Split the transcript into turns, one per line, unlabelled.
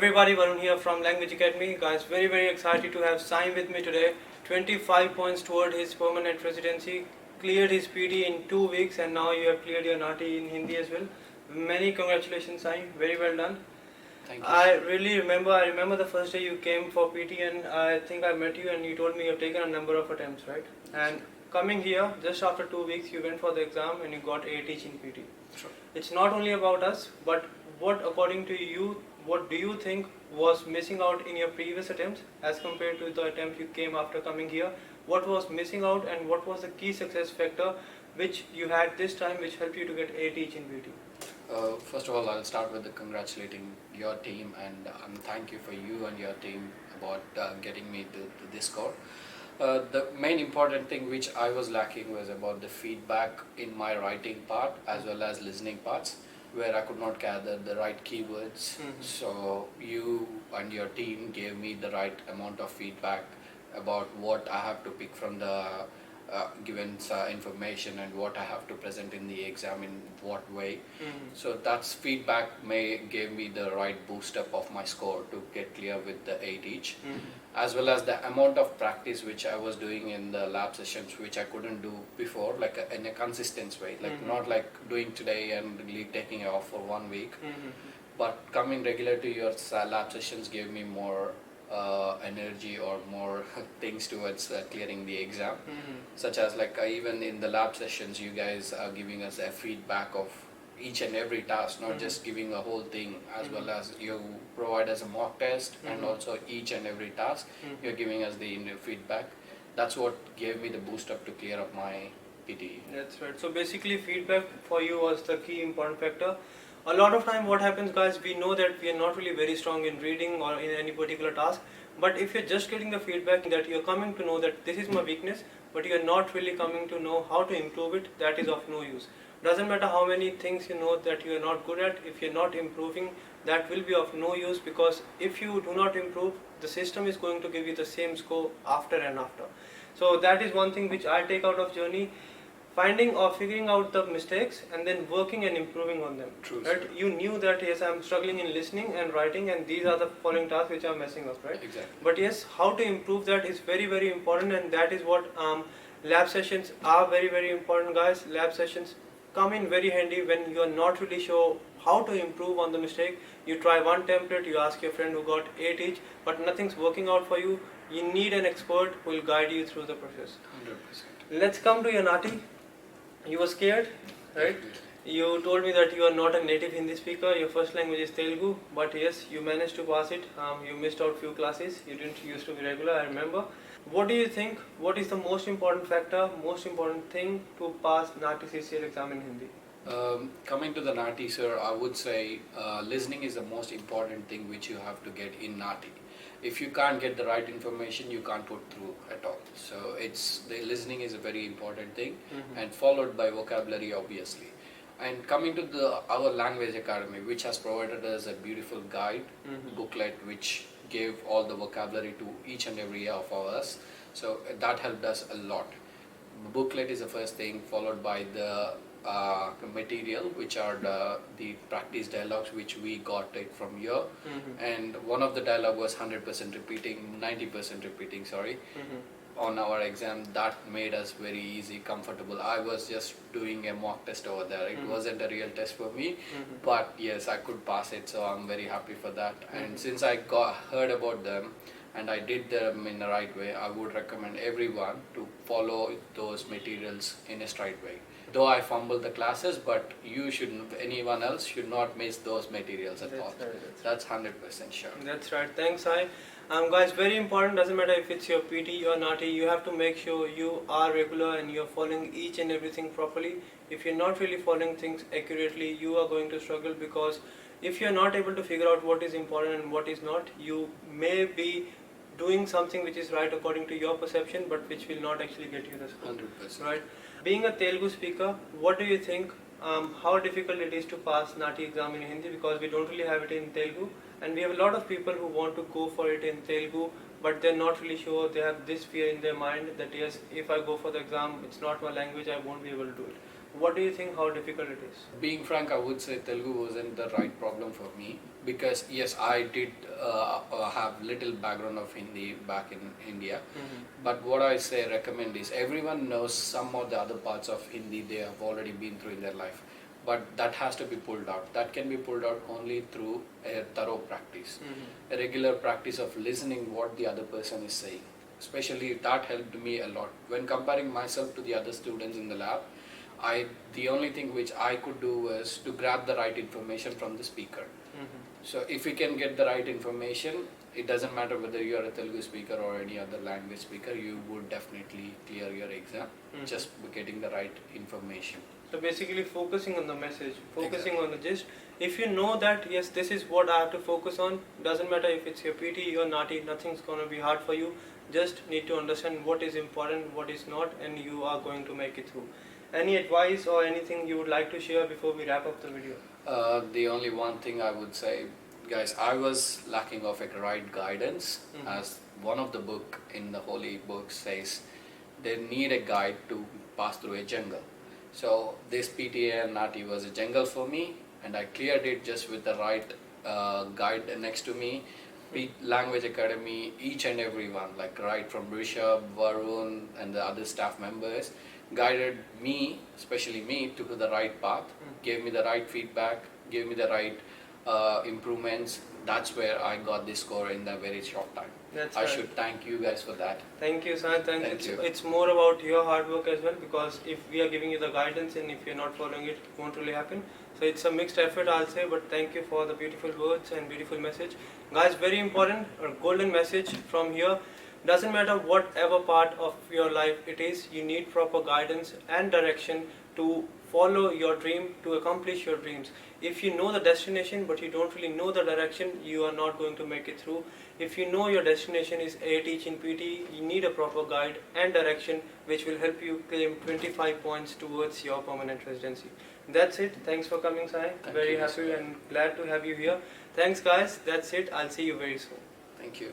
everybody, Varun here from Language Academy. Guys, very excited to have 𝗖𝗍 with me today. 25 points toward his permanent residency, cleared his PTE in 2 weeks, and now you have cleared your NAATI in Hindi as well. Many congratulations, 𝗖𝗍. Very well done.
Thank you.
I remember the first day you came for PT, and I think I met you and you told me you have taken a number of attempts, right? And coming here, just after 2 weeks, you went for the exam and you got A teach in PT.
Sure.
It's not only about us, but what according to you, what do you think was missing out in your previous attempts as compared to the attempt you came after coming here? What was missing out and what was the key success factor which you had this time which helped you to get A teach in PT?
First of all, I'll start with congratulating your team and thank you for you and your team about getting me to this score. The main important thing which I was lacking was about the feedback in my writing part as well as listening parts, where I could not gather the right keywords. So you and your team gave me the right amount of feedback about what I have to pick from the given information and what I have to present in the exam in what way. So that's feedback gave me the right boost up of my score to get clear with the A teach, as well as the amount of practice which I was doing in the lab sessions which I couldn't do before, like in a consistent way, like not like doing today and taking it off for 1 week, but coming regular to your lab sessions gave me more energy or more things towards clearing the exam, such as like even in the lab sessions you guys are giving us a feedback of each and every task, not just giving a whole thing, as well as you provide us a mock test and also each and every task you're giving us the feedback. That's what gave me the boost up to clear up my PTE.
That's right. So basically feedback for you was the key important factor. A lot of time what happens, guys, we know that we are not really very strong in reading or in any particular task, but if you're just getting the feedback that you're coming to know that this is my weakness, but you're not really coming to know how to improve it, that is of no use. Doesn't matter how many things you know that you're not good at, if you're not improving, that will be of no use, because if you do not improve, the system is going to give you the same score after and after. So that is one thing which I take out of journey. Finding or figuring out the mistakes and then working and improving on them.
True,
right?
sir.
You knew that yes, I'm struggling in listening and writing, and these are the following tasks which are messing up, right?
Exactly.
But yes, how to improve that is very important, and that is what lab sessions are very important, guys. Lab sessions come in very handy when you are not really sure how to improve on the mistake. You try one template, you ask your friend who got A teach, but nothing's working out for you. You need an expert who will guide you through the process.
100%.
Let's come to your NAATI. You were scared, right? You told me that you are not a native Hindi speaker, your first language is Telugu, but yes, you managed to pass it. You missed out few classes, you didn't used to be regular, I remember. What do you think, what is the most important factor, most important thing to pass NAATI CCL exam in Hindi?
Coming to the NAATI, sir, I would say listening is the most important thing which you have to get in NAATI. If you can't get the right information, you can't put through at all. So the listening is a very important thing, and followed by vocabulary, obviously. And coming to our language academy, which has provided us a beautiful guide booklet which gave all the vocabulary to each and every year of us. So that helped us a lot. The booklet is the first thing, followed by the material, which are the practice dialogues which we got it from here, and one of the dialogue was 90% repeating, sorry, on our exam. That made us very easy, comfortable. I was just doing a mock test over there. It wasn't a real test for me, but yes, I could pass it, so I'm very happy for that. And since I heard about them and I did them in the right way, I would recommend everyone to follow those materials in a straight way. Though I fumbled the classes, but anyone else should not miss those materials at all. That's 100% sure.
That's right. Thanks, 𝗖𝗍. Guys, very important, doesn't matter if it's your PT or NAATI, you have to make sure you are regular and you're following each and everything properly. If you're not really following things accurately, you are going to struggle, because if you're not able to figure out what is important and what is not, you may be doing something which is right according to your perception, but which will not actually get you the score.
100%.
Right? Being a Telugu speaker, what do you think, how difficult it is to pass NAATI exam in Hindi, because we don't really have it in Telugu, and we have a lot of people who want to go for it in Telugu, but they're not really sure. They have this fear in their mind that yes, if I go for the exam, it's not my language, I won't be able to do it. What do you think, how difficult it is?
Being frank, I would say Telugu wasn't the right problem for me, because yes, I did have little background of Hindi back in India, but what I say recommend is everyone knows some of the other parts of Hindi they have already been through in their life, but that has to be pulled out. That can be pulled out only through a thorough practice, a regular practice of listening what the other person is saying. Especially that helped me a lot when comparing myself to the other students in the lab. The only thing which I could do was to grab the right information from the speaker. So if you can get the right information, it doesn't matter whether you are a Telugu speaker or any other language speaker, you would definitely clear your exam just by getting the right information.
So basically focusing on the message, focusing on the gist. If you know that yes, this is what I have to focus on, doesn't matter if it's your PTE or NAATI, nothing's going to be hard for you. Just need to understand what is important, what is not, and you are going to make it through. Any advice or anything you would like to share before we wrap up the video?
The only one thing I would say, guys, I was lacking of a right guidance, as one of the book in the holy book says, they need a guide to pass through a jungle. So this PTE NAATI was a jungle for me, and I cleared it just with the right guide next to me. Language Academy, each and everyone, like right from Rishabh, Varun, and the other staff members, guided me, especially me, to the right path, gave me the right feedback, gave me the right improvements. That's where I got this score in a very short time. I should thank you guys for that.
Thank you, Sai.
Thank you.
It's more about your hard work as well, because if we are giving you the guidance and if you're not following it, it won't really happen. So it's a mixed effort, I'll say, but thank you for the beautiful words and beautiful message. Guys, very important, a golden message from here. Doesn't matter whatever part of your life it is, you need proper guidance and direction to follow your dream, to accomplish your dreams. If you know the destination but you don't really know the direction, you are not going to make it through. If you know your destination is IIT in PT, you need a proper guide and direction which will help you claim 25 points towards your permanent residency. That's it. Thanks for coming, Sai. Very happy and glad to have you here. Thanks guys. That's it. I'll see you very soon.
Thank you.